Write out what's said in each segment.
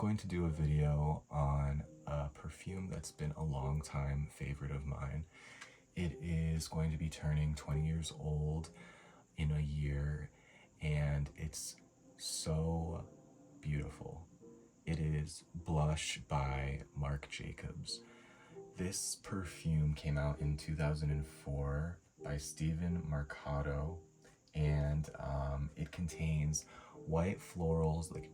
going to do a video on a perfume that's been a long time favorite of mine. It is going to be turning 20 years old in a year, and it's so beautiful. It is Blush by Marc Jacobs. This perfume came out in 2004 by Stephen Marcato, and it contains white florals like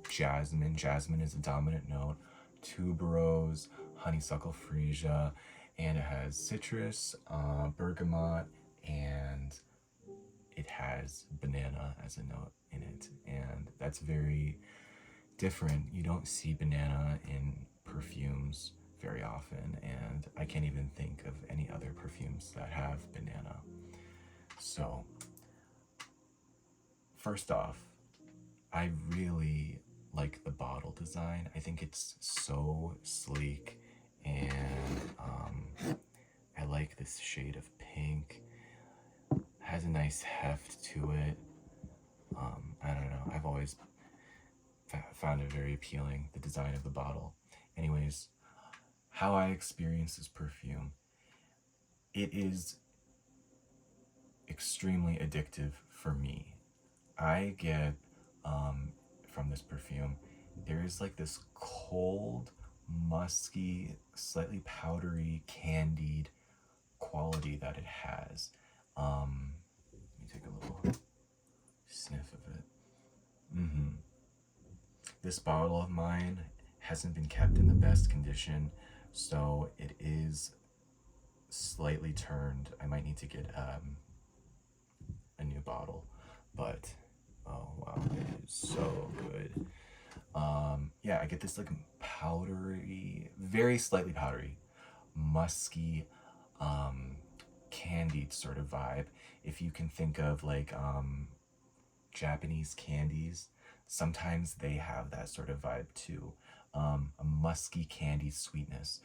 jasmine. Jasmine is a dominant note, tuberose, honeysuckle freesia, and it has citrus, bergamot, and it has banana as a note in it. And that's very different. You don't see banana in perfumes very often, and I can't even think of any other perfumes that have banana. So, first off, I really like the bottle design. I think it's so sleek, and I like this shade of pink. Has a nice heft to it. I don't know. I've always found it very appealing, the design of the bottle. Anyways, how I experience this perfume. It is extremely addictive for me. I get from this perfume, there is like this cold, musky, slightly powdery, candied quality that it has. Let me take a little sniff of it. This bottle of mine hasn't been kept in the best condition, so it is slightly turned. I might need to get a new bottle, but oh wow, it is so good. Yeah, I get this like powdery, very slightly powdery, musky, candied sort of vibe. If you can think of like Japanese candies, sometimes they have that sort of vibe too. A musky candy sweetness,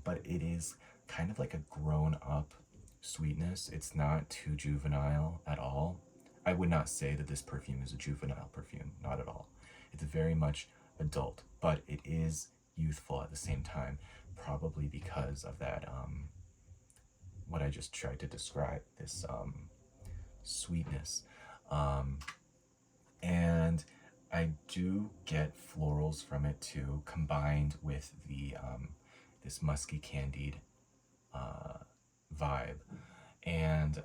but it is kind of like a grown up sweetness. It's not too juvenile at all. I would not say that this perfume is a juvenile perfume, not at all. It's very much adult, but it is youthful at the same time, probably because of that, what I just tried to describe, this sweetness. And I do get florals from it too, combined with the this musky candied vibe. And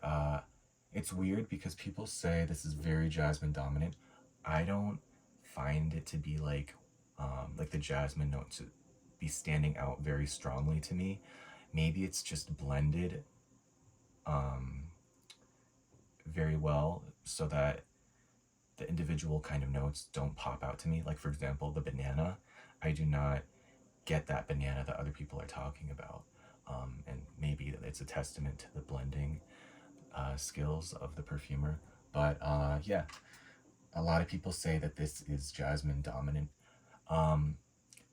it's weird because people say this is very jasmine dominant. I don't find it to be like the jasmine note to be standing out very strongly to me. Maybe it's just blended very well so that the individual kind of notes don't pop out to me. Like, for example, the banana, I do not get that banana that other people are talking about. And maybe it's a testament to the blending skills of the perfumer. But yeah, a lot of people say that this is jasmine dominant.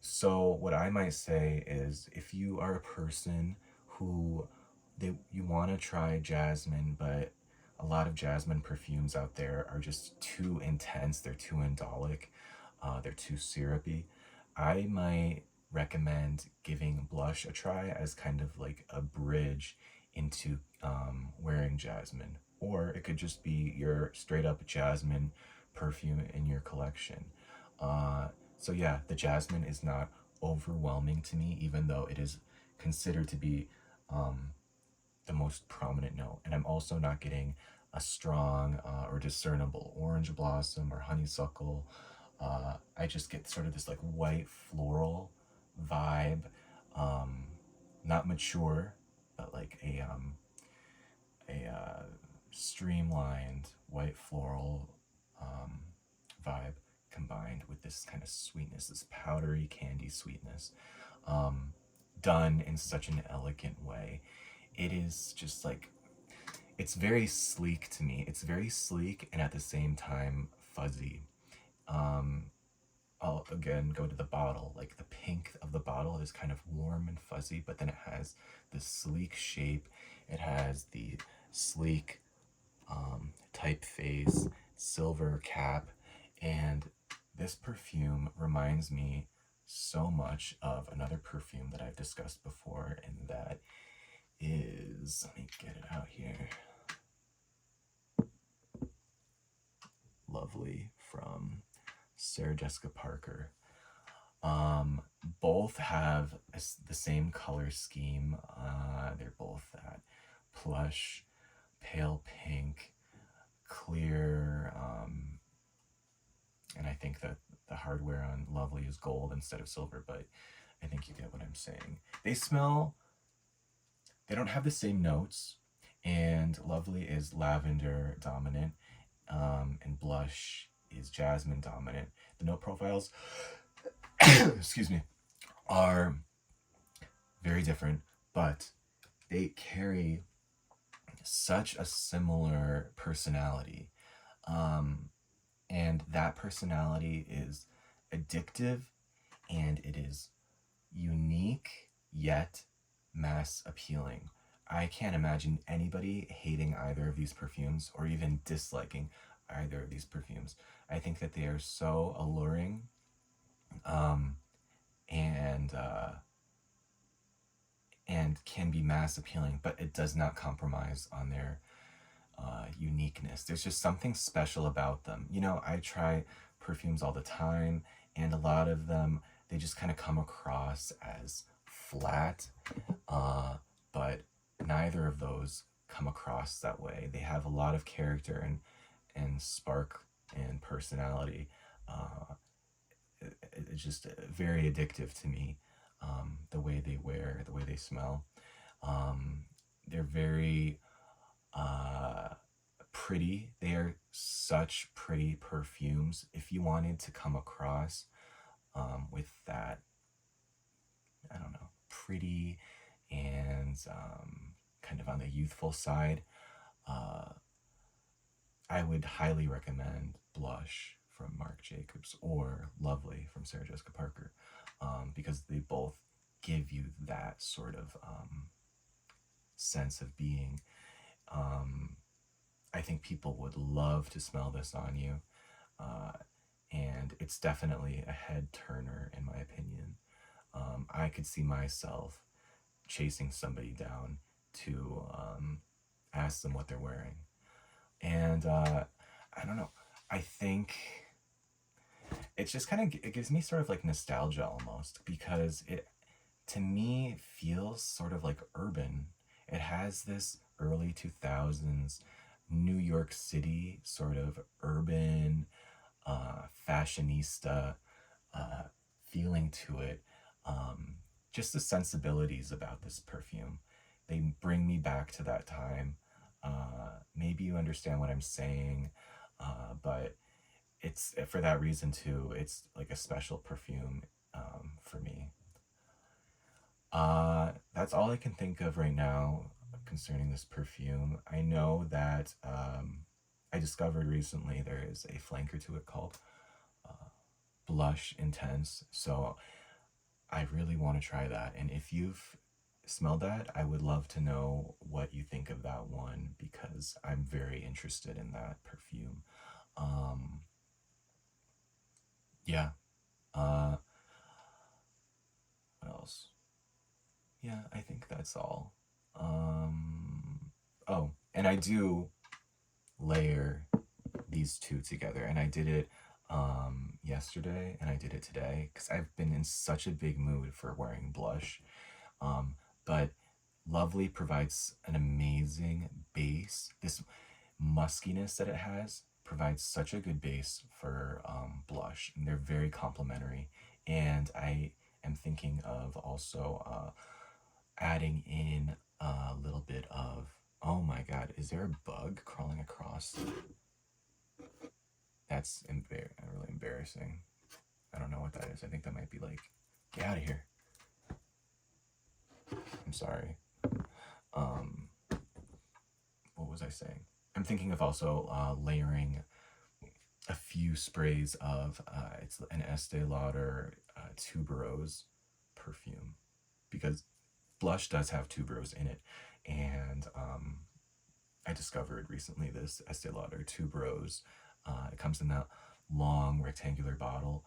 So what I might say is, if you are a person who you want to try jasmine, but a lot of jasmine perfumes out there are just too intense, they're too indolic, they're too syrupy, I might recommend giving Blush a try as kind of like a bridge into wearing jasmine. Or it could just be your straight up jasmine perfume in your collection. So yeah, the jasmine is not overwhelming to me, even though it is considered to be the most prominent note. And I'm also not getting a strong or discernible orange blossom or honeysuckle. I just get sort of this like white floral vibe, not mature, but like a streamlined white floral vibe combined with this kind of sweetness, this powdery candy sweetness, done in such an elegant way. It is just like, it's very sleek to me. It's very sleek and at the same time fuzzy. I'll again go to the bottle. Like, the pink of the bottle is kind of warm and fuzzy, but then it has the sleek shape. It has the sleek typeface, silver cap, and This perfume reminds me so much of another perfume that I've discussed before, and that is, let me get it out here. Lovely from Sarah Jessica Parker. Both have the same color scheme. They're both that plush, pale pink, clear, and I think that the hardware on Lovely is gold instead of silver, but I think you get what I'm saying. They don't have the same notes, and Lovely is lavender dominant, and Blush is jasmine dominant. The note profiles, excuse me, are very different, but they carry such a similar personality. And that personality is addictive, and it is unique yet mass appealing. I can't imagine anybody hating either of these perfumes or even disliking either of these perfumes. I think that they are so alluring, and and can be mass appealing, but it does not compromise on their uniqueness. There's just something special about them. You know, I try perfumes all the time, and a lot of them, they just kind of come across as flat, but neither of those come across that way. They have a lot of character and spark and personality. It's just very addictive to me. The way they wear, the way they smell. They're very pretty. They are such pretty perfumes. If you wanted to come across with that, I don't know, pretty and kind of on the youthful side, I would highly recommend Blush from Marc Jacobs or Lovely from Sarah Jessica Parker, because they both give you that sort of sense of being. I think people would love to smell this on you, and it's definitely a head turner in my opinion. I could see myself chasing somebody down to ask them what they're wearing. And I don't know. I think it's just kind of, it gives me sort of like nostalgia almost, because it, to me, feels sort of like urban. It has this early 2000s New York City sort of urban, fashionista feeling to it. Just the sensibilities about this perfume, they bring me back to that time. Maybe you understand what I'm saying, but it's for that reason too. It's like a special perfume for me. That's all I can think of right now concerning this perfume. I know that I discovered recently there is a flanker to it called Blush Intense. So I really want to try that. And if you've smelled that, I would love to know what you think of that one, because I'm very interested in that perfume. Yeah. What else? Yeah, I think that's all. Oh, and I do layer these two together, and I did it yesterday, and I did it today because I've been in such a big mood for wearing blush. But Lovely provides an amazing base. This muskiness that it has provides such a good base for blush, and they're very complementary. And I am thinking of also adding in a little bit of, oh my god, is there a bug crawling across? That's really embarrassing. I don't know what that is. I think that might be like, get out of here. I'm sorry. What was I saying? I'm thinking of also layering a few sprays of, it's an Estee Lauder tuberose perfume, because blush does have tuberose in it. And I discovered recently this Estee Lauder tuberose. It comes in that long rectangular bottle.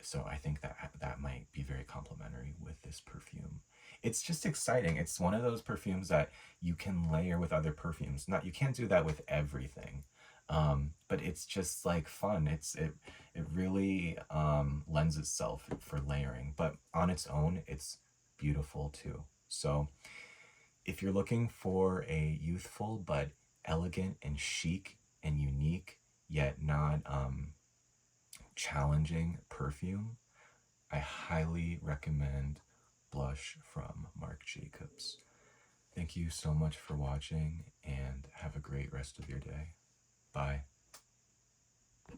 So I think that that might be very complimentary with this perfume. It's just exciting. It's one of those perfumes that you can layer with other perfumes. Not, you can't do that with everything, but it's just like fun. It really lends itself for layering, but on its own, it's beautiful too. So if you're looking for a youthful but elegant and chic and unique, yet not challenging perfume, I highly recommend Blush from Marc Jacobs. Thank you so much for watching and have a great rest of your day. Bye.